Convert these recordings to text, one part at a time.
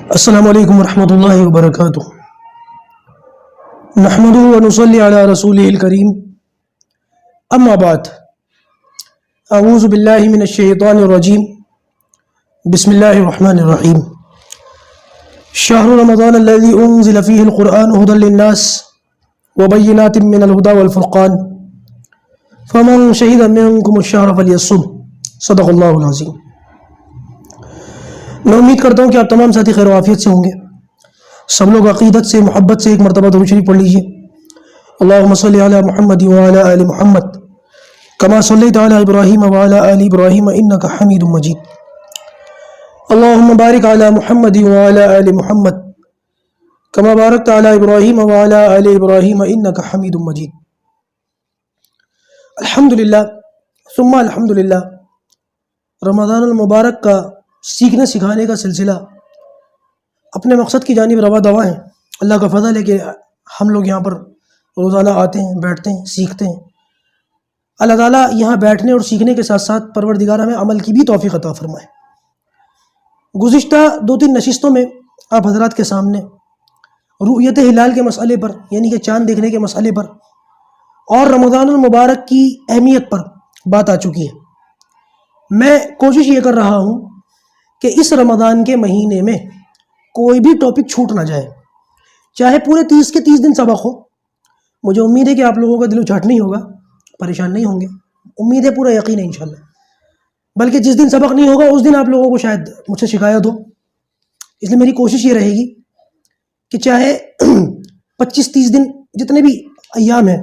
السلام علیکم ورحمۃ اللہ وبرکاتہ۔ نحمدہ ونصلی علی رسولہ الکریم، اما بعد، اعوذ باللہ من الشیطان الرجیم، بسم اللہ الرحمن الرحیم۔ شہر رمضان الذی انزل فیہ القرآن ھدی للناس وبینات من الھدی والفرقان فمن شہد منکم الشہر فلیصم، صدق اللہ العظیم۔ میں امید کرتا ہوں کہ آپ تمام ساتھی خیر و عافیت سے ہوں گے۔ سب لوگ عقیدت سے، محبت سے ایک مرتبہ درود شریف پڑھ لیجیے۔ اللہم صلی علی محمد وعلی آل محمد کما صلیت علی ابراہیم وعلی آل ابراہیم انک حمید مجید۔ اللہم بارک علی محمد وعلی آل محمد کما بارکت علی ابراہیم وعلی آل ابراہیم انک حمید مجید۔ الحمدللہ ثم الحمدللہ، رمضان المبارک کا سیکھنے سکھانے کا سلسلہ اپنے مقصد کی جانب رواں دواں ہے۔ اللہ کا فضل ہے کہ ہم لوگ یہاں پر روزانہ آتے ہیں، بیٹھتے ہیں، سیکھتے ہیں۔ اللہ تعالیٰ یہاں بیٹھنے اور سیکھنے کے ساتھ ساتھ پروردگار ہمیں عمل کی بھی توفیق عطا فرمائے۔ گزشتہ 2-3 نشستوں میں آپ حضرات کے سامنے رؤیت ہلال کے مسئلے پر، یعنی کہ چاند دیکھنے کے مسئلے پر، اور رمضان المبارک کی اہمیت پر بات آ چکی ہے۔ میں کوشش یہ کر رہا ہوں کہ اس رمضان کے مہینے میں کوئی بھی ٹاپک چھوٹ نہ جائے، چاہے پورے 30 کے 30 دن سبق ہو۔ مجھے امید ہے کہ آپ لوگوں کا دل اچھاٹ نہیں ہوگا، پریشان نہیں ہوں گے، امید ہے، پورا یقین ہے انشاءاللہ۔ بلکہ جس دن سبق نہیں ہوگا اس دن آپ لوگوں کو شاید مجھ سے شکایت ہو، اس لیے میری کوشش یہ رہے گی کہ چاہے 25-30 دن جتنے بھی ایام ہیں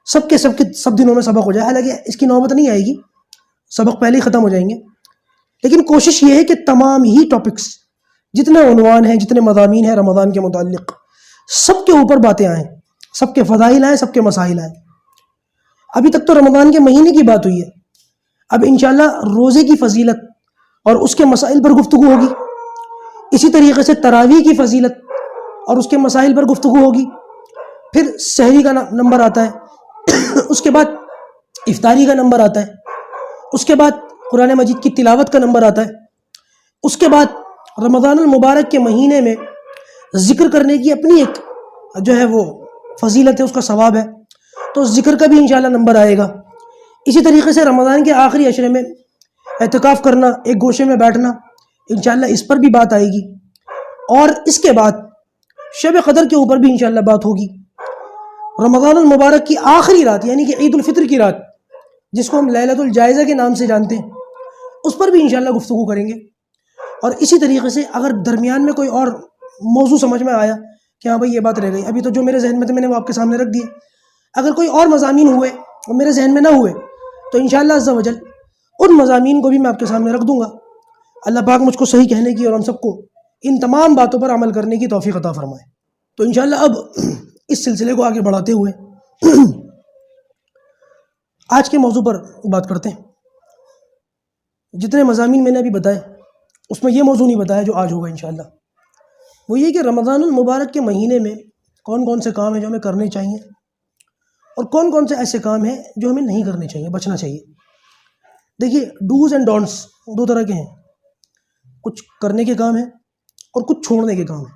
سب دنوں میں سبق ہو جائے۔ حالانکہ اس کی نوبت نہیں آئے گی، سبق پہلے ہی ختم ہو جائیں گے، لیکن کوشش یہ ہے کہ تمام ہی ٹاپکس، جتنے عنوان ہیں، جتنے مضامین ہیں رمضان کے متعلق، سب کے اوپر باتیں آئیں، سب کے فضائل آئیں، سب کے مسائل آئیں۔ ابھی تک تو رمضان کے مہینے کی بات ہوئی ہے، اب انشاءاللہ روزے کی فضیلت اور اس کے مسائل پر گفتگو ہوگی۔ اسی طریقے سے تراویح کی فضیلت اور اس کے مسائل پر گفتگو ہوگی۔ پھر سحری کا نمبر آتا ہے، اس کے بعد افطاری کا نمبر آتا ہے، اس کے بعد قرآن مجید کی تلاوت کا نمبر آتا ہے، اس کے بعد رمضان المبارک کے مہینے میں ذکر کرنے کی اپنی ایک جو ہے وہ فضیلت ہے، اس کا ثواب ہے، تو ذکر کا بھی انشاءاللہ نمبر آئے گا۔ اسی طریقے سے رمضان کے آخری عشرے میں اعتکاف کرنا، ایک گوشے میں بیٹھنا، انشاءاللہ اس پر بھی بات آئے گی۔ اور اس کے بعد شب قدر کے اوپر بھی انشاءاللہ بات ہوگی۔ رمضان المبارک کی آخری رات، یعنی کہ عید الفطر کی رات، جس کو ہم لیلۃ الجائزہ کے نام سے جانتے ہیں، اس پر بھی انشاءاللہ گفتگو کریں گے۔ اور اسی طریقے سے اگر درمیان میں کوئی اور موضوع سمجھ میں آیا کہ ہاں بھائی یہ بات رہ گئی، ابھی تو جو میرے ذہن میں تھے میں نے وہ آپ کے سامنے رکھ دیے، اگر کوئی اور مضامین ہوئے اور میرے ذہن میں نہ ہوئے تو انشاءاللہ عز و جل ان مضامین کو بھی میں آپ کے سامنے رکھ دوں گا۔ اللہ پاک مجھ کو صحیح کہنے کی اور ہم سب کو ان تمام باتوں پر عمل کرنے کی توفیق عطا فرمائے۔ تو انشاءاللہ اب اس سلسلے کو آگے بڑھاتے ہوئے آج کے موضوع پر بات کرتے ہیں۔ جتنے مضامین میں نے ابھی بتائے اس میں یہ موضوع نہیں بتایا جو آج ہوگا انشاءاللہ، وہ یہ کہ رمضان المبارک کے مہینے میں کون کون سے کام ہیں جو ہمیں کرنے چاہیے، اور کون کون سے ایسے کام ہیں جو ہمیں نہیں کرنے چاہیے، بچنا چاہیے۔ دیکھیے، ڈوز اینڈ ڈونٹس 2 طرح کے ہیں، کچھ کرنے کے کام ہیں اور کچھ چھوڑنے کے کام ہیں۔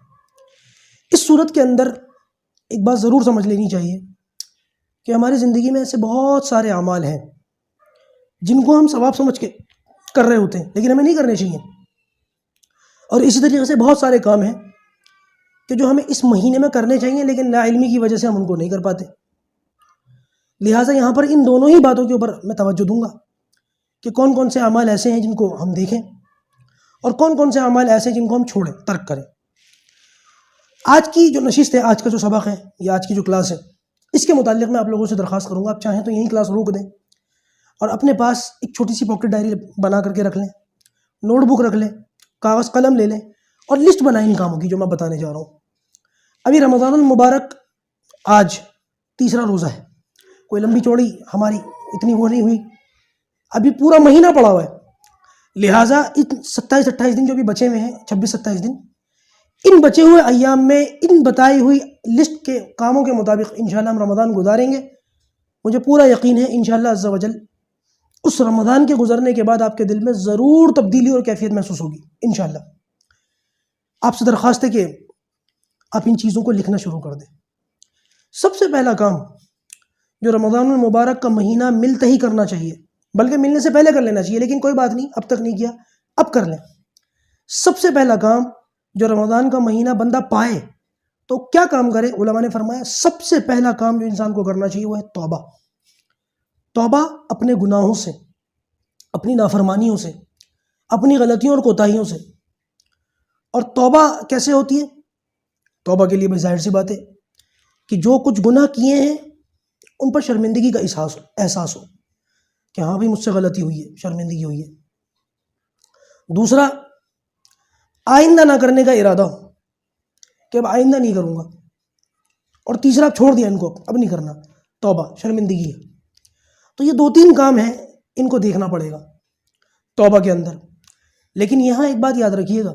اس صورت کے اندر ایک بات ضرور سمجھ لینی چاہیے کہ ہماری زندگی میں ایسے بہت سارے اعمال ہیں جن کو ہم ثواب سمجھ کے کر رہے ہوتے ہیں لیکن ہمیں نہیں کرنے چاہیے، اور اسی طریقے سے بہت سارے کام ہیں کہ جو ہمیں اس مہینے میں کرنے چاہیے لیکن نا علمی کی وجہ سے ہم ان کو نہیں کر پاتے۔ لہٰذا یہاں پر ان دونوں ہی باتوں کے اوپر میں توجہ دوں گا کہ کون کون سے اعمال ایسے ہیں جن کو ہم دیکھیں اور کون کون سے اعمال ایسے ہیں جن کو ہم چھوڑیں، ترک کریں۔ آج کی جو نشست ہے، آج کا جو سبق ہے یا آج کی جو کلاس ہے، اس کے متعلق میں آپ لوگوں سے درخواست کروں گا، آپ چاہیں تو یہی کلاس روک دیں اور اپنے پاس ایک چھوٹی سی پاکٹ ڈائری بنا کر کے رکھ لیں، نوٹ بک رکھ لیں، کاغذ قلم لے لیں اور لسٹ بنائیں ان کاموں کی جو میں بتانے جا رہا ہوں۔ ابھی رمضان المبارک آج 3را روزہ ہے، کوئی لمبی چوڑی ہماری اتنی وہ نہیں ہوئی، ابھی پورا مہینہ پڑا ہوا ہے۔ لہٰذا 27-28 دن جو بھی بچے ہوئے ہیں، 26-27 دن، ان بچے ہوئے ایام میں ان بتائی ہوئی لسٹ کے کاموں کے مطابق انشاءاللہ ہم رمضان گزاریں گے۔ مجھے پورا یقین ہے انشاءاللہ عز و جل اس رمضان کے گزرنے کے بعد آپ کے دل میں ضرور تبدیلی اور کیفیت محسوس ہوگی انشاءاللہ۔ آپ سے درخواست ہے کہ آپ ان چیزوں کو لکھنا شروع کر دیں۔ سب سے پہلا کام جو رمضان المبارک کا مہینہ ملتے ہی کرنا چاہیے، بلکہ ملنے سے پہلے کر لینا چاہیے، لیکن کوئی بات نہیں، اب تک نہیں کیا، اب کر لیں۔ سب سے پہلا کام جو رمضان کا مہینہ بندہ پائے تو کیا کام کرے؟ علماء نے فرمایا سب سے پہلا کام جو انسان کو کرنا چاہیے وہ ہے توبہ۔ توبہ اپنے گناہوں سے، اپنی نافرمانیوں سے، اپنی غلطیوں اور کوتاہیوں سے۔ اور توبہ کیسے ہوتی ہے؟ توبہ کے لیے بھائی ظاہر سی بات ہے کہ جو کچھ گناہ کیے ہیں ان پر شرمندگی کا احساس ہو کہ ہاں بھائی مجھ سے غلطی ہوئی ہے، شرمندگی ہوئی ہے۔ دوسرا، آئندہ نہ کرنے کا ارادہ ہو کہ اب آئندہ نہیں کروں گا۔ اور تیسرا، چھوڑ دیا ان کو، اب نہیں کرنا، توبہ، شرمندگی ہے۔ تو یہ 2-3 کام ہیں، ان کو دیکھنا پڑے گا توبہ کے اندر۔ لیکن یہاں ایک بات یاد رکھیے گا،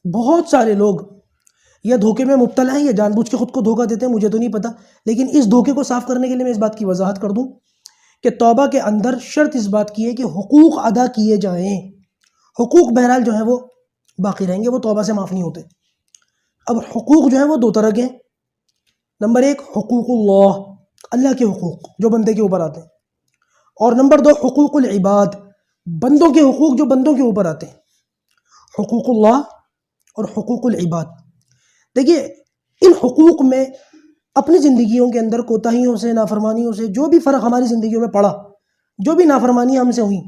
بہت سارے لوگ یا دھوکے میں مبتلا ہیں یا جان بوجھ کے خود کو دھوکہ دیتے ہیں، مجھے تو نہیں پتا، لیکن اس دھوکے کو صاف کرنے کے لیے میں اس بات کی وضاحت کر دوں کہ توبہ کے اندر شرط اس بات کی ہے کہ حقوق ادا کیے جائیں۔ حقوق بہرحال جو ہیں وہ باقی رہیں گے، وہ توبہ سے معاف نہیں ہوتے۔ اب حقوق جو ہیں وہ 2 طرح کے ہیں۔ نمبر 1 حقوق اللہ کے حقوق جو بندے کے اوپر آتے ہیں، اور نمبر 2 حقوق العباد، بندوں کے حقوق جو بندوں کے اوپر آتے ہیں۔ حقوق اللہ اور حقوق العباد۔ دیکھیے ان حقوق میں اپنی زندگیوں کے اندر کوتاہیوں سے، نافرمانیوں سے جو بھی فرق ہماری زندگیوں میں پڑا، جو بھی نافرمانیاں ہم سے ہوئیں،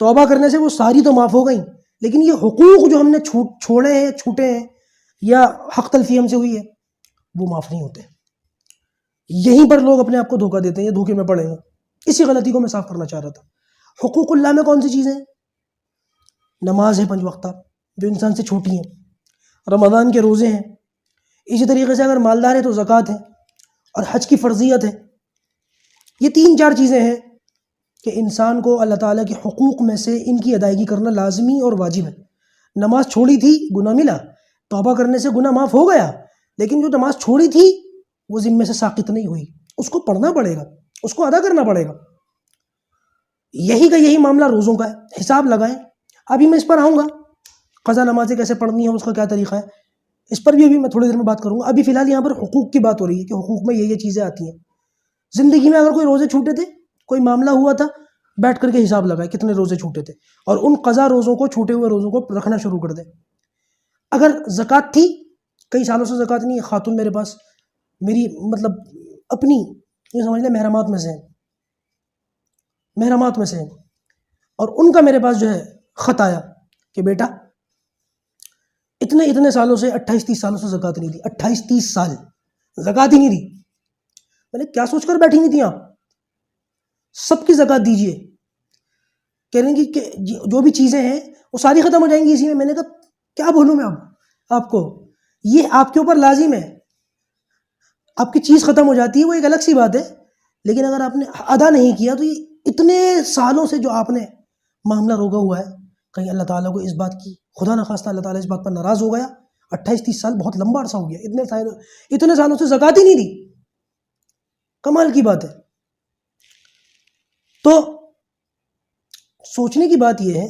توبہ کرنے سے وہ ساری تو معاف ہو گئیں، لیکن یہ حقوق جو ہم نے چھوڑے ہیں، چھوٹے ہیں، یا حق تلفی ہم سے ہوئی ہے، وہ معاف نہیں ہوتے۔ یہیں پر لوگ اپنے آپ کو دھوکہ دیتے ہیں، یہ دھوکے میں پڑے ہیں۔ اسی غلطی کو میں صاف کرنا چاہ رہا تھا۔ حقوق اللہ میں کون سی چیزیں ہیں؟ نماز ہے 5 وقتہ جو انسان سے چھوٹی ہیں، رمضان کے روزے ہیں، اسی طریقے سے اگر مالدار ہے تو زکوٰۃ ہے، اور حج کی فرضیت ہے۔ یہ 3-4 چیزیں ہیں کہ انسان کو اللہ تعالیٰ کے حقوق میں سے ان کی ادائیگی کرنا لازمی اور واجب ہے۔ نماز چھوڑی تھی، گناہ ملا، توبہ کرنے سے گناہ معاف ہو گیا، لیکن جو نماز چھوڑی تھی وہ ذمے سے ساقط نہیں ہوئی، اس کو پڑھنا پڑے گا، اس کو ادا کرنا پڑے گا۔ یہی کا یہی معاملہ روزوں کا ہے۔ حساب لگائیں، ابھی میں اس پر آؤں گا، قضا نمازیں کیسے پڑھنی ہے، اس کا کیا طریقہ ہے، اس پر بھی ابھی میں تھوڑی دیر میں بات کروں گا۔ ابھی فی الحال یہاں پر حقوق کی بات ہو رہی ہے کہ حقوق میں یہ چیزیں آتی ہیں۔ زندگی میں اگر کوئی روزے چھوٹے تھے، کوئی معاملہ ہوا تھا، بیٹھ کر کے حساب لگائے کتنے روزے چھوٹے تھے، اور ان قضا روزوں کو، چھوٹے ہوئے روزوں کو رکھنا شروع کر دیں۔ اگر زکوٰۃ تھی، کئی سالوں سے زکوٰۃ نہیں ہے، خاتون میرے پاس، میری مطلب اپنی یہ سمجھ لیں محرمات میں سے ہیں، محرمات میں سے ہیں، اور ان کا میرے پاس جو ہے خط آیا کہ بیٹا اتنے سالوں سے 28-30 سالوں سے زکوٰۃ نہیں دی، 28-30 سال زکوٰۃ ہی نہیں دی۔ میں نے کیا سوچ کر بیٹھی نہیں تھی آپ؟ سب کی زکوٰۃ دیجئے، کہہ رہے ہیں کہ جو بھی چیزیں ہیں وہ ساری ختم ہو جائیں گی اسی میں۔ میں نے کہا کیا بولوں میں اب آپ کو، یہ آپ کے اوپر لازم ہے، آپ کی چیز ختم ہو جاتی ہے وہ ایک الگ سی بات ہے، لیکن اگر آپ نے ادا نہیں کیا تو یہ اتنے سالوں سے جو آپ نے معاملہ روکا ہوا ہے، کہیں اللہ تعالیٰ کو اس بات کی، خدا نخواستہ اللہ تعالیٰ اس بات پر ناراض ہو گیا۔ 28-30 سال بہت لمبا عرصہ ہو گیا، اتنے سالوں سے زکوٰۃ ہی نہیں دی، کمال کی بات ہے۔ تو سوچنے کی بات یہ ہے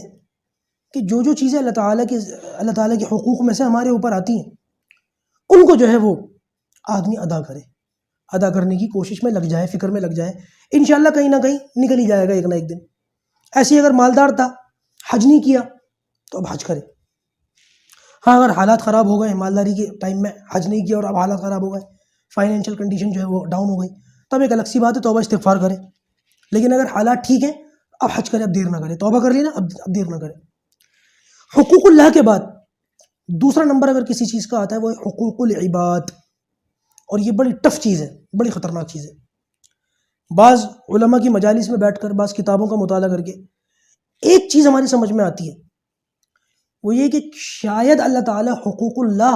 کہ جو چیزیں اللہ تعالیٰ کے حقوق میں سے ہمارے اوپر آتی ہیں، ان کو جو ہے وہ آدمی ادا کرے، ادا کرنے کی کوشش میں لگ جائے، فکر میں لگ جائے، انشاءاللہ کہیں نہ کہیں نکل ہی جائے گا ایک نہ ایک دن۔ ایسے ہی اگر مالدار تھا، حج نہیں کیا تو اب حج کرے۔ ہاں اگر حالات خراب ہو گئے، مالداری کے ٹائم میں حج نہیں کیا اور اب حالات خراب ہو گئے، فائنینشیل کنڈیشن جو ہے وہ ڈاؤن ہو گئی، تب ایک الگ سی بات ہے، توبہ استغفار کرے۔ لیکن اگر حالات ٹھیک ہیں، اب حج کرے، اب دیر نہ کرے، توبہ کر لی نا، اب دیر نہ کرے۔ حقوق اللہ کے بعد دوسرا نمبر اگر کسی چیز کا آتا ہے وہ ہے حقوق العباد، اور یہ بڑی ٹف چیز ہے، بڑی خطرناک چیز ہے۔ بعض علماء کی مجالس میں بیٹھ کر، بعض کتابوں کا مطالعہ کر کے ایک چیز ہماری سمجھ میں آتی ہے، وہ یہ کہ شاید اللہ تعالیٰ حقوق اللہ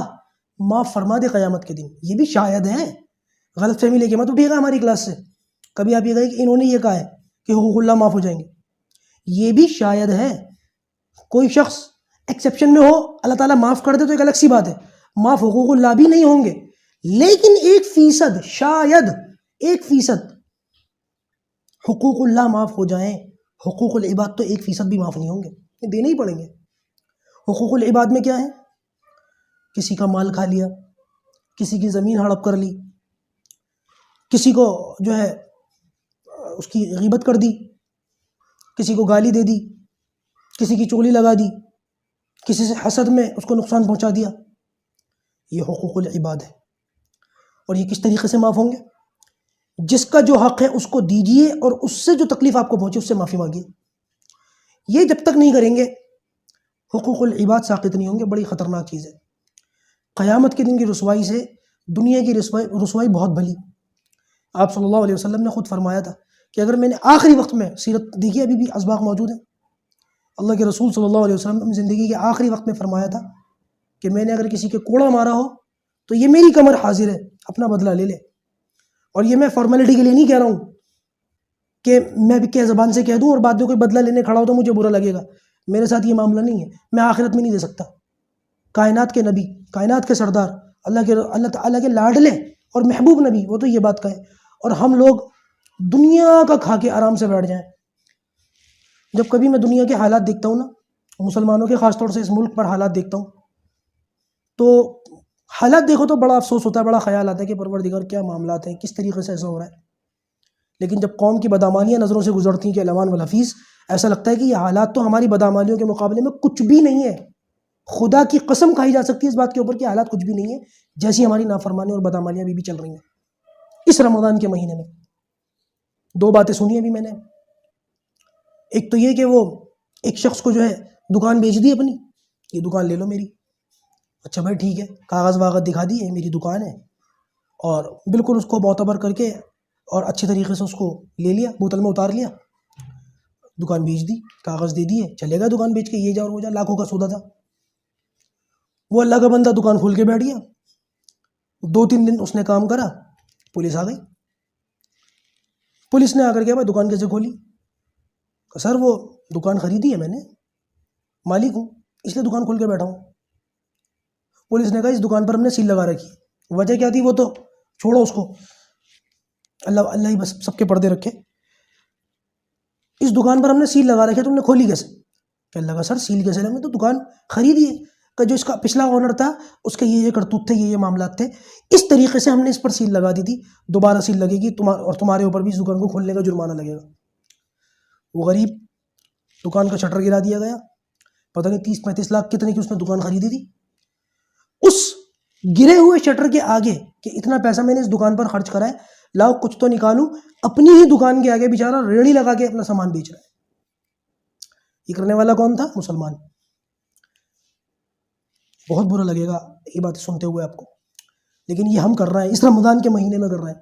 معاف فرما دے قیامت کے دن۔ یہ بھی شاید ہے، غلط فہمی لے کے مت اٹھیے گا ہماری کلاس سے، کبھی آپ یہ کہیں کہ انہوں نے یہ کہا ہے کہ حقوق اللہ معاف ہو جائیں گے، یہ بھی شاید ہے۔ کوئی شخص ایکسیپشن میں ہو، اللہ تعالیٰ معاف کر دے تو ایک الگ سی بات ہے، معاف حقوق اللہ بھی نہیں ہوں گے، لیکن 1% شاید 1% حقوق اللہ معاف ہو جائیں، حقوق العباد تو 1% بھی معاف نہیں ہوں گے، یہ دینے ہی پڑیں گے۔ حقوق العباد میں کیا ہے کسی کا مال کھا لیا، کسی کی زمین ہڑپ کر لی، کسی کو جو ہے اس کی غیبت کر دی، کسی کو گالی دے دی، کسی کی چغلی لگا دی، کسی سے حسد میں اس کو نقصان پہنچا دیا، یہ حقوق العباد ہے۔ اور یہ کس طریقے سے معاف ہوں گے؟ جس کا جو حق ہے اس کو دیجئے، اور اس سے جو تکلیف آپ کو پہنچے اس سے معافی مانگیے۔ یہ جب تک نہیں کریں گے حقوق العباد ساقط نہیں ہوں گے۔ بڑی خطرناک چیز ہے۔ قیامت کے دن کی رسوائی سے دنیا کی رسوائی بہت بھلی۔ آپ صلی اللہ علیہ وسلم نے خود فرمایا تھا کہ اگر میں نے آخری وقت میں، سیرت دیکھیے ابھی بھی اسباق موجود ہیں، اللہ کے رسول صلی اللہ علیہ وسلم نے زندگی کے آخری وقت میں فرمایا تھا کہ میں نے اگر کسی کے کوڑا مارا ہو تو یہ میری کمر حاضر ہے، اپنا بدلہ لے لے۔ اور یہ میں فارمیلٹی کے لیے نہیں کہہ رہا ہوں کہ میں بھی کہہ زبان سے کہہ دوں اور بعد میں کوئی بدلہ لینے کھڑا ہو تو مجھے برا لگے گا۔ میرے ساتھ یہ معاملہ نہیں ہے، میں آخرت میں نہیں دے سکتا۔ کائنات کے نبی، کائنات کے سردار، اللہ تعالیٰ کے لاڈلے اور محبوب نبی، وہ تو یہ بات کہیں، اور ہم لوگ دنیا کا کھا کے آرام سے بیٹھ جائیں۔ جب کبھی میں دنیا کے حالات دیکھتا ہوں نا، مسلمانوں کے خاص طور سے اس ملک پر حالات دیکھتا ہوں، تو حالات دیکھو تو بڑا افسوس ہوتا ہے، بڑا خیال آتا ہے کہ پروردگار کیا معاملات ہیں، کس طریقے سے ایسا ہو رہا ہے۔ لیکن جب قوم کی بدعمالیاں نظروں سے گزرتی ہیں کہ الامان والحفیظ، ایسا لگتا ہے کہ یہ حالات تو ہماری بدعمالیوں کے مقابلے میں کچھ بھی نہیں ہے۔ خدا کی قسم کھائی جا سکتی ہے اس بات کے اوپر کہ حالات کچھ بھی نہیں ہے، جیسی ہماری نافرمانی اور بدعمالیاں بھی چل رہی ہیں اس رمضان کے مہینے میں۔ دو باتیں سنی ابھی میں نے۔ ایک تو یہ کہ وہ ایک شخص کو جو ہے دکان بیچ دی اپنی، یہ دکان لے لو میری۔ اچھا بھائی ٹھیک ہے، کاغذ واغذ دکھا دیے، میری دکان ہے، اور بالکل اس کو معتبر کر کے اور اچھے طریقے سے اس کو لے لیا، بوتل میں اتار لیا، دکان بیچ دی، کاغذ دے دیے، چلے گا دکان بیچ کے، یہ جا اور وہ جا، لاکھوں کا سودا تھا۔ وہ اللہ کا بندہ دکان کھول کے بیٹھ گیا، 2-3 دن اس نے کام کرا، پولیس آ گئی۔ پولیس نے آ کر کے بھائی دکان کیسے کھولی؟ کہ سر وہ دکان خریدی ہے میں نے، مالک ہوں، اس لیے دکان کھول کے بیٹھا ہوں۔ پولیس نے کہا اس دکان پر ہم نے سیل لگا رکھی۔ وجہ کیا تھی وہ تو چھوڑو اس کو، اللہ ہی بس سب کے پردے رکھے۔ اس دکان پر ہم نے سیل لگا رکھی، تم نے کھولی کیسے؟ کہ اللہ کا سر سیل کیسے لگے؟ تو دکان خریدی ہے، کہ جو اس کا پچھلا اونر تھا اس کے یہ کرتوت تھے، یہ معاملات تھے، اس طریقے سے ہم نے اس پر سیل لگا دی تھی، دوبارہ سیل لگے گی اور تمہارے اوپر بھی اس دکان کو کھولنے کا جرمانہ لگے گا۔ وہ غریب دکان کا شٹر گرا دیا گیا، پتہ نہیں 30-35 لاکھ کتنے کی اس نے دکان خریدی تھی۔ اس گرے ہوئے شٹر کے آگے کہ اتنا پیسہ میں نے اس دکان پر خرچ کرا ہے، لاؤ کچھ تو نکالوں، اپنی ہی دکان کے آگے بیچارہ ریڑھی لگا کے اپنا سامان بیچ رہا ہے۔ یہ کرنے والا کون تھا؟ مسلمان۔ بہت برا لگے گا یہ باتیں سنتے ہوئے آپ کو، لیکن یہ ہم کر رہے ہیں اس رمضان کے مہینے میں کر رہے ہیں۔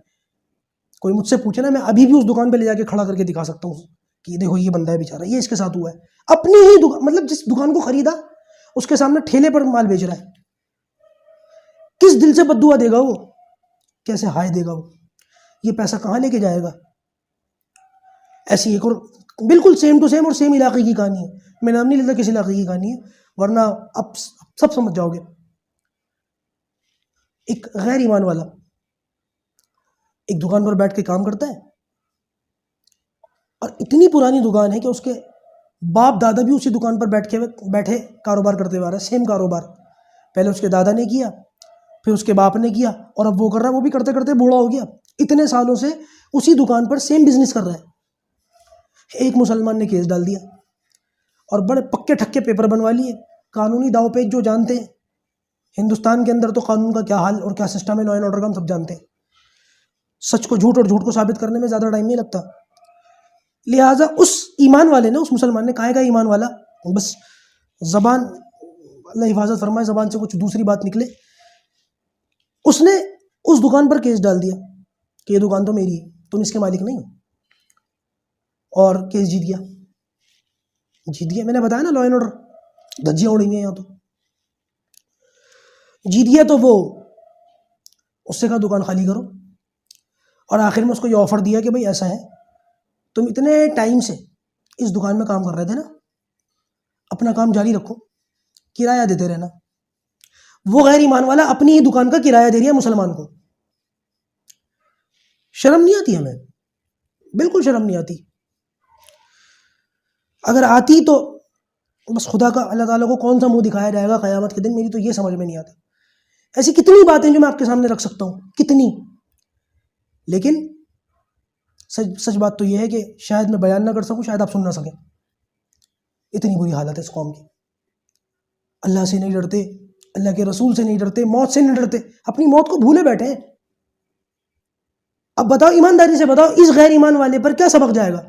کوئی مجھ سے پوچھے نا، میں ابھی بھی اس دکان پہ لے جا کے کھڑا کر کے دکھا سکتا ہوں کہ دیکھو یہ بندہ ہے بیچارہ، یہ اس کے ساتھ ہوا ہے۔ اپنی ہی دکان، مطلب جس دکان کو خریدا اس کے سامنے ٹھیلے پر مال بیچ رہا ہے۔ کس دل سے بد دعا دے گا وہ؟ کیسے ہائے دے گا وہ؟ یہ پیسہ کہاں لے کے جائے گا؟ ایسی ایک اور بالکل سیم ٹو سیم اور سیم علاقے کی کہانی ہے، میں نام نہیں لیتا کس علاقے کی کہانی ہے، ورنہ اب سب سمجھ جاؤ گے۔ ایک غیر ایمان والا ایک دکان پر بیٹھ کے کام کرتا ہے، اور اتنی پرانی دکان ہے کہ اس کے باپ دادا بھی اسی دکان پر بیٹھے کاروبار کرتے ہوئے آ رہا ہے، سیم کاروبار۔ پہلے اس کے دادا نے کیا، پھر اس کے باپ نے کیا، اور اب وہ کر رہا ہے، وہ بھی کرتے کرتے بوڑھا ہو گیا، اتنے سالوں سے اسی دکان پر سیم بزنس کر رہا ہے۔ ایک مسلمان نے کیس ڈال دیا اور بڑے پکے ٹھکے پیپر بنوا لیے، قانونی داؤ پیچ جو جانتے ہیں، ہندوستان کے اندر تو قانون کا کیا حال اور کیا سسٹم ہے، لا اینڈ آرڈر کا ہم سب جانتے ہیں، سچ کو جھوٹ اور جھوٹ کو ثابت کرنے میں زیادہ ٹائم نہیں لگتا۔ لہٰذا اس ایمان والے نے، اس مسلمان نے، کہے گا ایمان والا، بس زبان اللہ حفاظت فرمائے، زبان سے کچھ دوسری بات نکلے، اس نے اس دکان پر کیس ڈال دیا کہ یہ دکان تو میری ہے، تم اس کے مالک نہیں ہو، اور کیس جیت گیا۔ میں نے بتایا نا، لا اینڈ آرڈر دھجیاں اڑی ہیں یہاں تو۔ جیت گیا تو وہ اس سے کہا دکان خالی کرو، اور آخر میں اس کو یہ آفر دیا کہ بھائی ایسا ہے، تم اتنے ٹائم سے اس دکان میں کام کر رہے تھے نا، اپنا کام جاری رکھو، کرایہ دیتے رہنا۔ وہ غیر ایمان والا اپنی ہی دکان کا کرایہ دے رہی ہے مسلمان کو۔ شرم نہیں آتی ہمیں؟ بالکل شرم نہیں آتی۔ اگر آتی تو بس خدا کا، اللہ تعالیٰ کو کون سا منہ دکھایا جائے گا قیامت کے دن، میری تو یہ سمجھ میں نہیں آتا۔ ایسی کتنی باتیں جو میں آپ کے سامنے رکھ سکتا ہوں، کتنی، لیکن سچ بات تو یہ ہے کہ شاید میں بیان نہ کر سکوں، شاید آپ سن نہ سکیں. اتنی بری حالت ہے اس قوم کی. اللہ سے نہیں ڈرتے، اللہ کے رسول سے نہیں ڈرتے، موت سے نہیں ڈرتے، اپنی موت کو بھولے بیٹھے ہیں. اب بتاؤ، ایمانداری سے بتاؤ، اس غیر ایمان والے پر کیا سبق جائے گا؟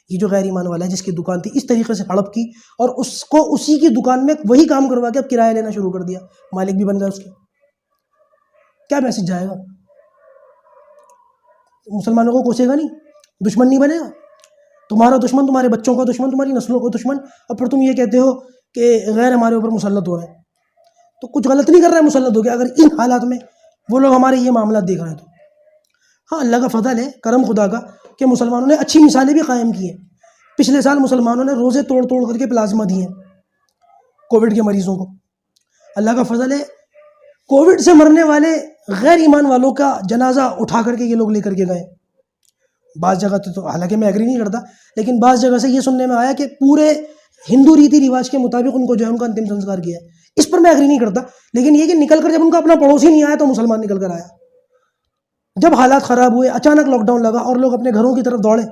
یہ جو غیر ایمان والا ہے، جس کی دکان تھی، اس طریقے سے ہڑپ کی اور اس کو اسی کی دکان میں وہی کام کروا کے اب کرایہ لینا شروع کر دیا، مالک بھی بن گیا اس کے. کیا میسج جائے گا؟ مسلمانوں کو کوسے گا نہیں، دشمن نہیں بنے گا. تمہارا دشمن تمہارے بچوں کا دشمن، تمہاری نسلوں کا دشمن، اور پھر تم یہ کہتے ہو کہ غیر ہمارے اوپر مسلط ہو رہے ہیں. تو کچھ غلط نہیں کر رہے ہیں مسلط ہو کے، اگر ان حالات میں وہ لوگ ہمارے یہ معاملات دیکھ رہے ہیں تو. ہاں، اللہ کا فضل ہے، کرم خدا کا، کہ مسلمانوں نے اچھی مثالیں بھی قائم کی ہیں. پچھلے سال مسلمانوں نے روزے توڑ توڑ کر کے پلازمہ دیے ہیں کووڈ کے مریضوں کو. اللہ کا فضل ہے، کووڈ سے مرنے والے غیر ایمان والوں کا جنازہ اٹھا کر کے یہ لوگ لے کر کے گئے. بعض جگہ تو حالانکہ میں ایگری نہیں کرتا، لیکن بعض جگہ سے یہ سننے میں آیا کہ پورے ہندو ریتی رواج کے مطابق ان کو جو ہے ان کا انتم سنسکار کیا ہے. اس پر میں ایگری نہیں کرتا، لیکن یہ کہ نکل کر جب ان کا اپنا پڑوسی نہیں آیا تو مسلمان نکل کر آیا. جب حالات خراب ہوئے، اچانک لاک ڈاؤن لگا اور لوگ اپنے گھروں کی طرف دوڑے،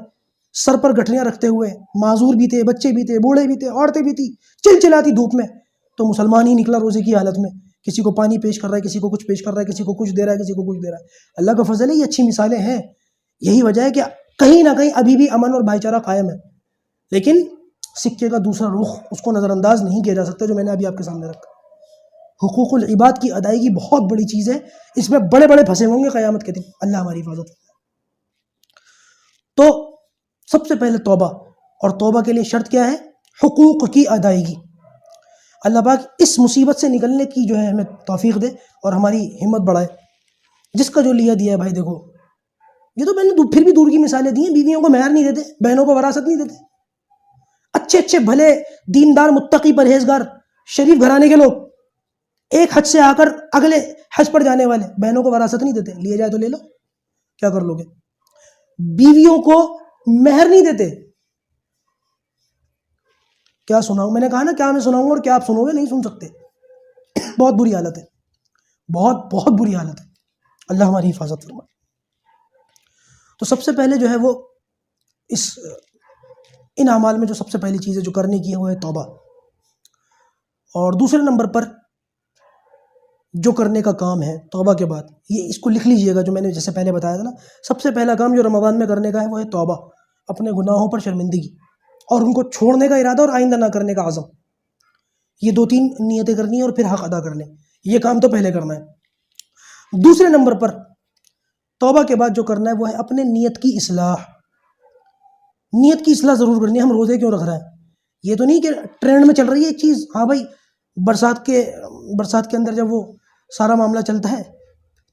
سر پر گٹھلیاں رکھتے ہوئے، معذور بھی تھے، بچے بھی تھے، بوڑھے بھی تھے، عورتیں بھی تھی، چلچلاتی دھوپ میں، تو مسلمان ہی نکلا روزے کی حالت میں. کسی کو پانی پیش کر رہا ہے، کسی کو کچھ پیش کر رہا ہے، کسی کو کچھ دے رہا ہے، کسی کو کچھ دے رہا ہے. اللہ کا فضل ہے، یہ اچھی مثالیں ہیں. یہی وجہ ہے کہ کہیں نہ کہیں ابھی بھی امن اور بھائی چارہ قائم ہے. لیکن سکے کا دوسرا رخ، اس کو نظر انداز نہیں کیا جا سکتا، جو میں نے ابھی آپ کے سامنے رکھا. حقوق العباد کی ادائیگی بہت بڑی چیز ہے، اس میں بڑے بڑے پھنسے ہوں گے قیامت کے دن. اللہ ہماری حفاظت. تو سب سے پہلے توبہ، اور توبہ کے لیے شرط کیا ہے؟ حقوق کی ادائیگی. اللہ پاک اس مصیبت سے نکلنے کی جو ہے ہمیں توفیق دے اور ہماری ہمت بڑھائے. جس کا جو لیا دیا ہے بھائی، دیکھو یہ تو میں نے پھر بھی دور کی مثالیں دی ہیں. بیویوں کو مہر نہیں دیتے، بہنوں کو وراثت نہیں دیتے. اچھے اچھے بھلے دیندار متقی پرہیزگار شریف گھرانے کے لوگ ایک حج سے آ کر اگلے حج پر جانے والے بہنوں کو وراثت نہیں دیتے. لیے جائے تو لے لو، کیا کر لو گے؟ بیویوں کو مہر نہیں دیتے. کیا سناؤں؟ میں نے کہا نا، کیا میں سناؤں اور کیا آپ سنو گے؟ نہیں سن سکتے. بہت بری حالت ہے، بہت بہت بری حالت ہے. اللہ ہماری حفاظت فرمائے. تو سب سے پہلے جو ہے وہ ان اعمال میں جو سب سے پہلی چیز ہے جو کرنے کی ہے وہ ہے توبہ. اور دوسرے نمبر پر جو کرنے کا کام ہے توبہ کے بعد، یہ اس کو لکھ لیجئے گا، جو میں نے جیسے پہلے بتایا تھا نا، سب سے پہلا کام جو رمضان میں کرنے کا ہے وہ ہے توبہ، اپنے گناہوں پر شرمندگی اور ان کو چھوڑنے کا ارادہ اور آئندہ نہ کرنے کا عزم. یہ 2-3 نیتیں کرنی ہیں اور پھر حق ادا کرنے. یہ کام تو پہلے کرنا ہے. دوسرے نمبر پر توبہ کے بعد جو کرنا ہے وہ ہے اپنے نیت کی اصلاح. نیت کی اصلاح ضرور کرنی ہے. ہم روزے کیوں رکھ رہے ہیں؟ یہ تو نہیں کہ ٹرینڈ میں چل رہی ہے ایک چیز، ہاں بھائی برسات کے اندر جب وہ سارا معاملہ چلتا ہے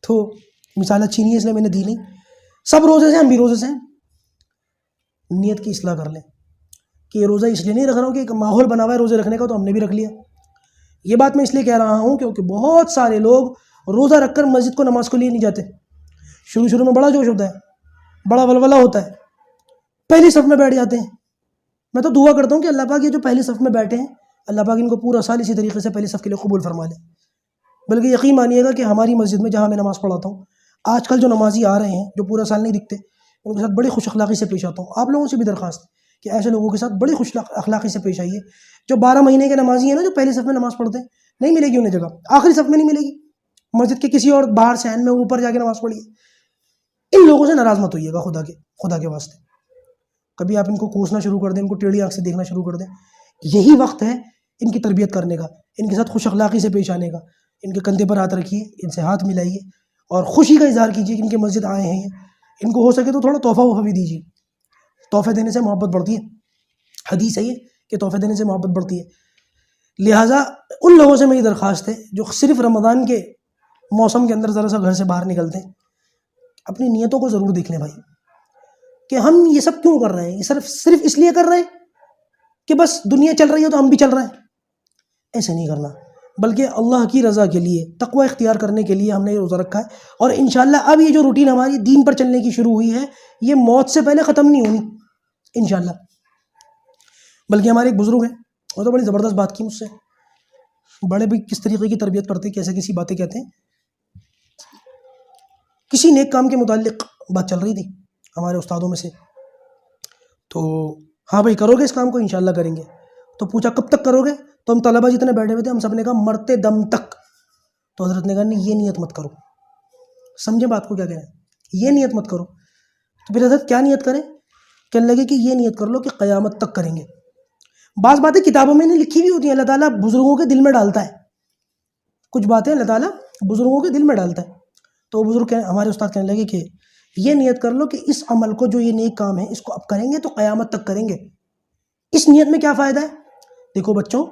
تو مثال اچھی نہیں ہے اس لیے میں نے دی نہیں. سب روزے سے، ہم بھی روزے سے ہیں. نیت کی اصلاح کر لیں کہ یہ روزہ اس لیے نہیں رکھ رہا ہوں کہ ایک ماحول بنا ہوا ہے روزے رکھنے کا تو ہم نے بھی رکھ لیا. یہ بات میں اس لیے کہہ رہا ہوں کیونکہ بہت سارے لوگ روزہ رکھ کر مسجد کو نماز کو لیے نہیں جاتے. شروع میں بڑا جوش ہوتا ہے، بڑا ولولہ ہوتا ہے، پہلی صف میں بیٹھ جاتے ہیں. میں تو دعا کرتا ہوں کہ اللہ پاک یہ جو پہلی صف میں بیٹھے ہیں، اللہ پاک ان کو پورا سال اسی طریقے سے پہلی صف کے لیے قبول فرما لے. بلکہ یقین مانیے گا کہ ہماری مسجد میں جہاں میں نماز پڑھاتا ہوں، آج کل جو نمازی آ رہے ہیں جو پورا سال نہیں دکھتے، ان کے ساتھ بڑی خوش اخلاقی سے پیش آتا ہوں. آپ لوگوں سے بھی درخواست ہے کہ ایسے لوگوں کے ساتھ بڑی خوش اخلاقی سے پیش آئیے. جو 12 مہینے کے نمازی ہیں نا، جو پہلی صف میں نماز پڑھتے ہیں، نہیں ملے گی انہیں جگہ، آخری صف میں نہیں ملے گی. مسجد کے کسی اور باہر سین میں اوپر جا کے نماز پڑھیے. ان لوگوں سے ناراض مت ہوئیے گا، خدا کے واسطے. کبھی آپ ان کو کوسنا شروع کر دیں، ان کو ٹیڑھی آنکھ سے دیکھنا شروع کر دیں. یہی وقت ہے ان کی تربیت کرنے کا، ان کے ساتھ خوش اخلاقی سے پیش آنے کا. ان کے کندھے پر ہاتھ رکھیے، ان سے ہاتھ ملائیے اور خوشی کا اظہار کیجیے کہ ان کے مسجد آئے ہیں. ان کو ہو سکے تو تھوڑا تحفہ بھی دیجیے. تحفے دینے سے محبت بڑھتی ہے. حدیث ہے یہ کہ تحفے دینے سے محبت بڑھتی ہے. لہٰذا ان لوگوں سے میری درخواست ہے جو صرف رمضان کے موسم کے اندر ذرا سا گھر سے باہر نکلتے ہیں، اپنی نیتوں کو ضرور دیکھ لیں بھائی کہ ہم یہ سب کیوں کر رہے ہیں. یہ صرف اس لیے کر رہے ہیں کہ بس دنیا چل رہی ہے تو ہم بھی چل رہے ہیں. ایسے نہیں کرنا، بلکہ اللہ کی رضا کے لیے، تقوی اختیار کرنے کے لیے ہم نے یہ روزہ رکھا ہے. اور انشاءاللہ اب یہ جو روٹین ہماری دین پر چلنے کی شروع ہوئی ہے، یہ موت سے پہلے ختم نہیں ہونی انشاءاللہ. بلکہ ہمارے ایک بزرگ ہیں، وہ تو بڑی زبردست بات کی مجھ سے. بڑے بھی کس طریقے کی تربیت کرتے، کیسے کیسی باتیں کہتے ہیں. کسی نیک کام کے متعلق بات چل رہی تھی ہمارے استادوں میں سے، تو ہاں بھائی کرو گے اس کام کو؟ انشاءاللہ کریں گے۔ تو پوچھا کب تک کرو گے؟ تو ہم طلبہ جتنے بیٹھے ہوئے تھے ہم سب نے کہا مرتے دم تک۔ تو حضرت نے کہا نہیں یہ نیت مت کرو، سمجھے بات کو کیا کہہ رہے ہیں، یہ نیت مت کرو۔ تو پھر حضرت کیا نیت کریں؟ کہنے لگے کہ یہ نیت کر لو کہ قیامت تک کریں گے۔ بعض باتیں کتابوں میں نہیں لکھی ہوئی ہوتی ہیں، اللہ تعالیٰ بزرگوں کے دل میں ڈالتا ہے، کچھ باتیں اللہ تعالیٰ بزرگوں کے دل میں ڈالتا ہے۔ تو وہ بزرگ ہمارے استاد کہنے لگے کہ یہ نیت کر لو کہ اس عمل کو، جو یہ نیک کام ہے، اس کو اب کریں گے تو قیامت تک کریں گے۔ اس نیت میں کیا فائدہ ہے؟ دیکھو بچوں،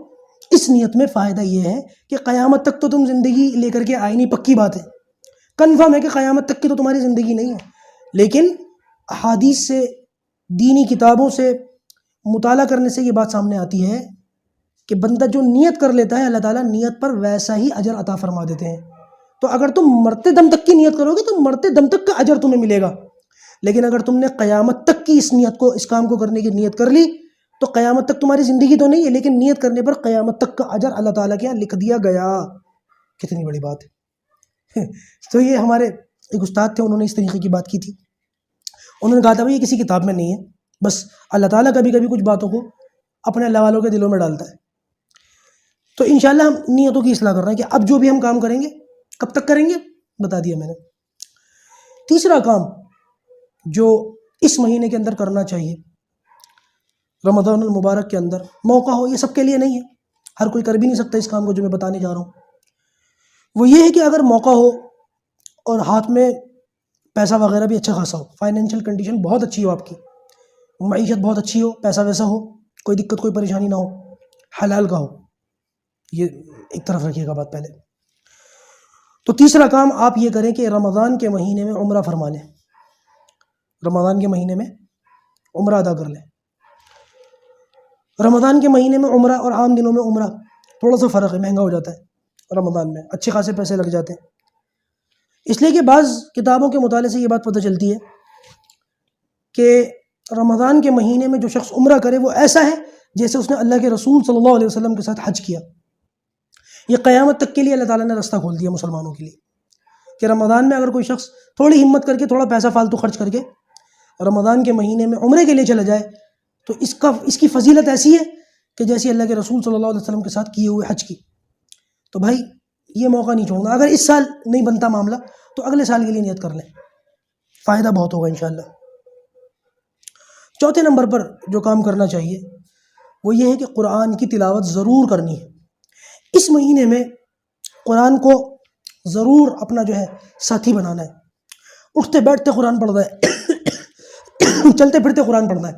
اس نیت میں فائدہ یہ ہے کہ قیامت تک تو تم زندگی لے کر کے آئی نہیں، پکی بات ہے، کنفرم ہے کہ قیامت تک کی تو تمہاری زندگی نہیں ہے، لیکن احادیث سے، دینی کتابوں سے مطالعہ کرنے سے یہ بات سامنے آتی ہے کہ بندہ جو نیت کر لیتا ہے اللہ تعالیٰ نیت پر ویسا ہی اجر عطا فرما دیتے ہیں۔ تو اگر تم مرتے دم تک کی نیت کرو گے تو مرتے دم تک کا اجر تمہیں ملے گا، لیکن اگر تم نے قیامت تک کی اس نیت کو، اس کام کو کرنے کی نیت کر لی تو قیامت تک تمہاری زندگی تو نہیں ہے، لیکن نیت کرنے پر قیامت تک کا اجر اللہ تعالیٰ کے یہاں لکھ دیا گیا۔ کتنی بڑی بات ہے۔ تو یہ ہمارے ایک استاد تھے، انہوں نے اس طریقے کی بات کی تھی، انہوں نے کہا تھا بھائی یہ کسی کتاب میں نہیں ہے، بس اللہ تعالیٰ کبھی کبھی کچھ باتوں کو اپنے اللہ والوں کے دلوں میں ڈالتا ہے۔ تو انشاءاللہ ہم نیتوں کی اصلاح کر رہے ہیں کہ اب جو بھی ہم کام کریں گے کب تک کریں گے بتا دیا میں نے۔ تیسرا کام جو اس مہینے کے اندر کرنا چاہیے، رمضان المبارک کے اندر موقع ہو، یہ سب کے لیے نہیں ہے، ہر کوئی کر بھی نہیں سکتا اس کام کو جو میں بتانے جا رہا ہوں، وہ یہ ہے کہ اگر موقع ہو اور ہاتھ میں پیسہ وغیرہ بھی اچھا خاصا ہو، فائنینشیل کنڈیشن بہت اچھی ہو، آپ کی معیشت بہت اچھی ہو، پیسہ ویسا ہو، کوئی دقت کوئی پریشانی نہ ہو، حلال کا ہو، یہ ایک طرف رکھیے گا بات پہلے۔ تو تیسرا کام آپ یہ کریں کہ رمضان کے مہینے میں عمرہ فرما لیں، رمضان کے مہینے میں عمرہ ادا کر لیں۔ رمضان کے مہینے میں عمرہ اور عام دنوں میں عمرہ تھوڑا سا فرق ہے، مہنگا ہو جاتا ہے، رمضان میں اچھے خاصے پیسے لگ جاتے ہیں، اس لیے کہ بعض کتابوں کے مطالعے سے یہ بات پتہ چلتی ہے کہ رمضان کے مہینے میں جو شخص عمرہ کرے وہ ایسا ہے جیسے اس نے اللہ کے رسول صلی اللہ علیہ وسلم کے ساتھ حج کیا۔ یہ قیامت تک کے لیے اللہ تعالیٰ نے رستہ کھول دیا مسلمانوں کے لیے کہ رمضان میں اگر کوئی شخص تھوڑی ہمت کر کے، تھوڑا پیسہ فالتو خرچ کر کے رمضان کے مہینے میں عمرے کے لیے چلا جائے تو اس کی فضیلت ایسی ہے کہ جیسی اللہ کے رسول صلی اللہ علیہ وسلم کے ساتھ کیے ہوئے حج کی۔ تو بھائی یہ موقع نہیں چھوڑنا، اگر اس سال نہیں بنتا معاملہ تو اگلے سال کے لیے نیت کر لیں، فائدہ بہت ہوگا انشاءاللہ۔ چوتھے نمبر پر جو کام کرنا چاہیے وہ یہ ہے کہ قرآن کی تلاوت ضرور کرنی ہے۔ اس مہینے میں قرآن کو ضرور اپنا جو ہے ساتھی بنانا ہے، اٹھتے بیٹھتے قرآن پڑھنا ہے، چلتے پھرتے قرآن پڑھنا ہے۔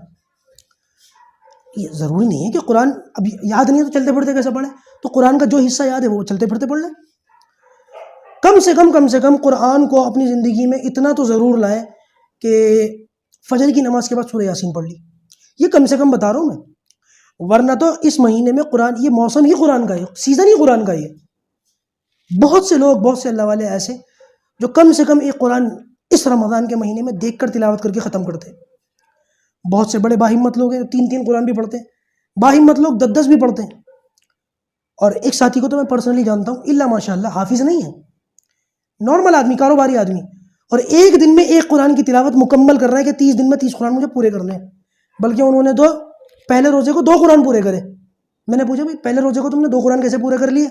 یہ ضروری نہیں ہے کہ قرآن اب یاد نہیں ہے تو چلتے پھرتے کیسے پڑھیں، تو قرآن کا جو حصہ یاد ہے وہ چلتے پھرتے پڑھ لیں۔ کم سے کم قرآن کو اپنی زندگی میں اتنا تو ضرور لائیں کہ فجر کی نماز کے بعد سورہ یاسین پڑھ لی، یہ کم سے کم بتا رہا ہوں میں، ورنہ تو اس مہینے میں قرآن، یہ موسم ہی قرآن کا ہے، سیزن ہی قرآن کا ہی ہے۔ بہت سے لوگ، بہت سے اللہ والے ایسے جو کم سے کم ایک قرآن اس رمضان کے مہینے میں دیکھ کر تلاوت کر کے ختم کرتے ہیں۔ بہت سے بڑے باہمت لوگ ہیں جو 3 قرآن بھی پڑھتے ہیں، باہمت لوگ 10 بھی پڑھتے ہیں، اور ایک ساتھی کو تو میں پرسنلی جانتا ہوں، اللہ ماشاء اللہ حافظ نہیں ہے، نارمل آدمی، کاروباری آدمی، اور ایک دن میں ایک قرآن کی تلاوت مکمل کر رہا ہے کہ 30 دن میں 30 قرآن مجھے پورے کرنے ہیں، بلکہ انہوں نے تو پہلے روزے کو 2 قرآن پورے کرے۔ میں نے پوچھا بھائی پہلے روزے کو تم نے 2 قرآن کیسے پورے کر لیے؟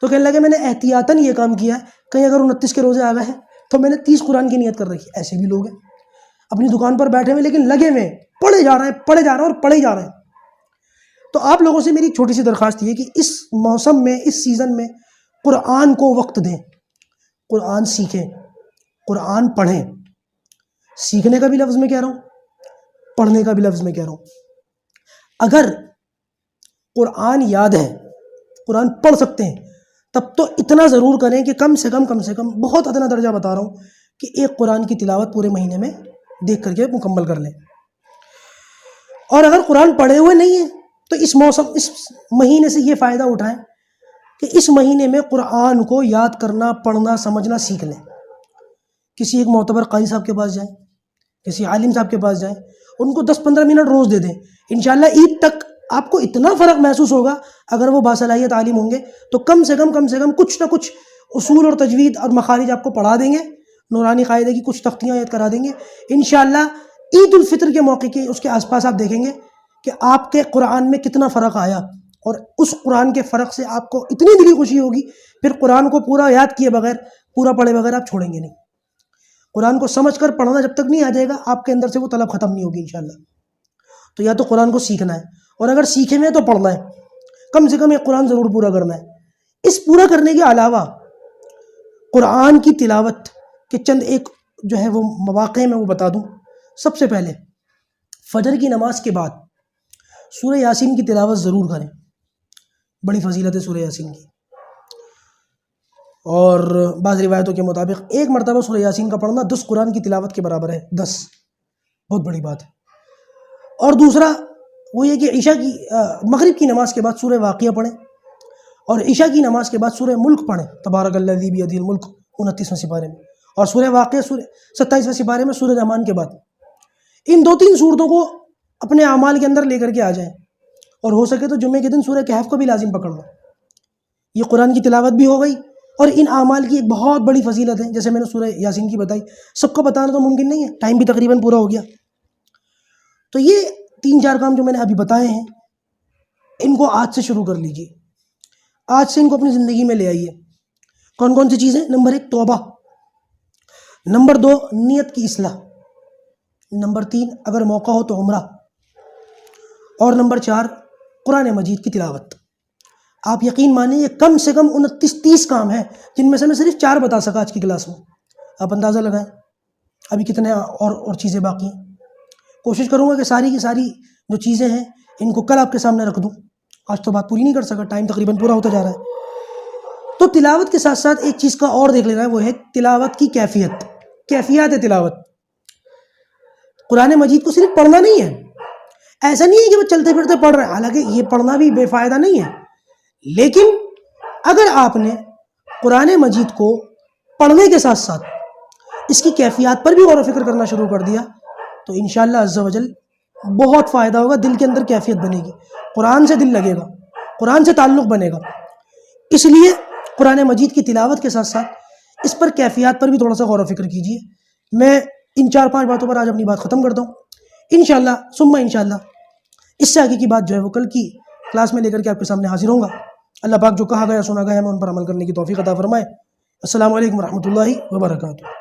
تو کہنے لگے میں نے احتیاطاً یہ کام کیا ہے، کہیں اگر 29 کے روزے آ گئے ہیں تو میں نے 30 قرآن کی نیت کر رکھی۔ ایسے بھی لوگ ہیں اپنی دکان پر بیٹھے ہوئے لیکن لگے ہوئے پڑھے جا رہے ہیں اور پڑھے جا رہے ہیں۔ تو آپ لوگوں سے میری چھوٹی سی درخواست یہ ہے کہ اس موسم میں، اس سیزن میں قرآن کو وقت دیں، قرآن سیکھیں، قرآن پڑھیں۔ سیکھنے کا بھی لفظ میں کہہ رہا ہوں، پڑھنے کا بھی لفظ میں کہہ رہا ہوں۔ اگر قرآن یاد ہے، قرآن پڑھ سکتے ہیں، تب تو اتنا ضرور کریں کہ کم سے کم بہت ادنا درجہ بتا رہا ہوں کہ ایک قرآن کی تلاوت پورے مہینے میں دیکھ کر کے مکمل کر لیں۔ اور اگر قرآن پڑھے ہوئے نہیں ہیں تو اس مہینے سے یہ فائدہ اٹھائیں کہ اس مہینے میں قرآن کو یاد کرنا، پڑھنا، سمجھنا سیکھ لیں۔ کسی ایک معتبر قاری صاحب کے پاس جائیں، کسی عالم صاحب کے پاس جائیں، ان کو 10-15 منٹ روز دے دیں، انشاءاللہ عید تک آپ کو اتنا فرق محسوس ہوگا، اگر وہ باصلاحیت عالم ہوں گے تو کم سے کم کچھ نہ کچھ اصول اور تجوید اور مخارج آپ کو پڑھا دیں گے، نورانی قاعدے کی کچھ تختیاں یاد کرا دیں گے انشاءاللہ۔ عید الفطر کے موقع کے اس کے آس پاس آپ دیکھیں گے کہ آپ کے قرآن میں کتنا فرق آیا، اور اس قرآن کے فرق سے آپ کو اتنی دلی خوشی ہوگی، پھر قرآن کو پورا یاد کیے بغیر، پورا پڑھے بغیر آپ چھوڑیں گے نہیں۔ قرآن کو سمجھ کر پڑھنا جب تک نہیں آ جائے گا آپ کے اندر سے وہ طلب ختم نہیں ہوگی انشاءاللہ۔ تو یا تو قرآن کو سیکھنا ہے، اور اگر سیکھے میں تو پڑھنا ہے، کم سے کم ایک قرآن ضرور پورا کرنا ہے۔ اس پورا کرنے کے علاوہ قرآن کی تلاوت کے چند ایک جو ہے وہ مواقع میں وہ بتا دوں۔ سب سے پہلے فجر کی نماز کے بعد سورہ یاسین کی تلاوت ضرور کریں، بڑی فضیلت ہے سورہ یاسین کی، اور بعض روایتوں کے مطابق ایک مرتبہ سورہ یاسین کا پڑھنا 10 قرآن کی تلاوت کے برابر ہے، 10، بہت بڑی بات ہے۔ اور دوسرا وہ یہ کہ عشاء کی مغرب کی نماز کے بعد سورہ واقعہ پڑھیں، اور عشاء کی نماز کے بعد سورہ ملک پڑھیں، تبارک الذی بیدہ الملک 29ویں سپارے میں، اور سورہ واقعہ 27ویں سپارے میں سورہ رحمان کے بعد۔ ان 2-3 صورتوں کو اپنے اعمال کے اندر لے کر کے آ جائیں، اور ہو سکے تو جمعے کے دن سورہ کہف کو بھی لازم پکڑ لو۔ یہ قرآن کی تلاوت بھی ہو گئی، اور ان اعمال کی ایک بہت بڑی فضیلت ہے، جیسے میں نے سورہ یاسین کی بتائی، سب کو بتانا تو ممکن نہیں ہے، ٹائم بھی تقریباً پورا ہو گیا۔ تو یہ 3-4 کام جو میں نے ابھی بتائے ہیں، ان کو آج سے شروع کر لیجئے، آج سے ان کو اپنی زندگی میں لے آئیے۔ کون کون سی چیزیں؟ نمبر 1 توبہ، نمبر 2 نیت کی اصلاح، نمبر 3 اگر موقع ہو تو عمرہ، اور نمبر 4 قرآن مجید کی تلاوت۔ آپ یقین مانیں یہ کم سے کم 29-30 کام ہیں، جن میں سے میں صرف 4 بتا سکا آج کی کلاس میں۔ آپ اندازہ لگائیں ابھی کتنے اور چیزیں باقی ہیں۔ کوشش کروں گا کہ ساری کی ساری جو چیزیں ہیں ان کو کل آپ کے سامنے رکھ دوں، آج تو بات پوری نہیں کر سکا، ٹائم تقریباً پورا ہوتا جا رہا ہے۔ تو تلاوت کے ساتھ ساتھ ایک چیز کا اور دیکھ لینا ہے، وہ ہے تلاوت کی کیفیت، کیفیات ہے تلاوت۔ قرآن مجید کو صرف پڑھنا نہیں ہے، ایسا نہیں ہے کہ وہ چلتے پھرتے پڑھ رہے ہیں، حالانکہ یہ پڑھنا بھی بے فائدہ نہیں ہے، لیکن اگر آپ نے قرآن مجید کو پڑھنے کے ساتھ ساتھ اس کی کیفیات پر بھی غور و فکر کرنا شروع کر دیا تو انشاءاللہ عز و جل بہت فائدہ ہوگا، دل کے اندر کیفیت بنے گی، قرآن سے دل لگے گا، قرآن سے تعلق بنے گا۔ اس لیے قرآن مجید کی تلاوت کے ساتھ ساتھ اس پر کیفیات پر بھی تھوڑا سا غور و فکر کیجیے۔ میں ان 4-5 باتوں پر آج اپنی بات ختم کرتا ہوں، انشاءاللہ ثم انشاءاللہ اس سے آگے کی بات جو ہے وہ کل کی کلاس میں لے کر کے آپ کے سامنے حاضر ہوں گا۔ اللہ پاک جو کہا گیا سنا گیا ہمیں ان پر عمل کرنے کی توفیق عطا فرمائے۔ السلام علیکم ورحمۃ اللہ وبرکاتہ۔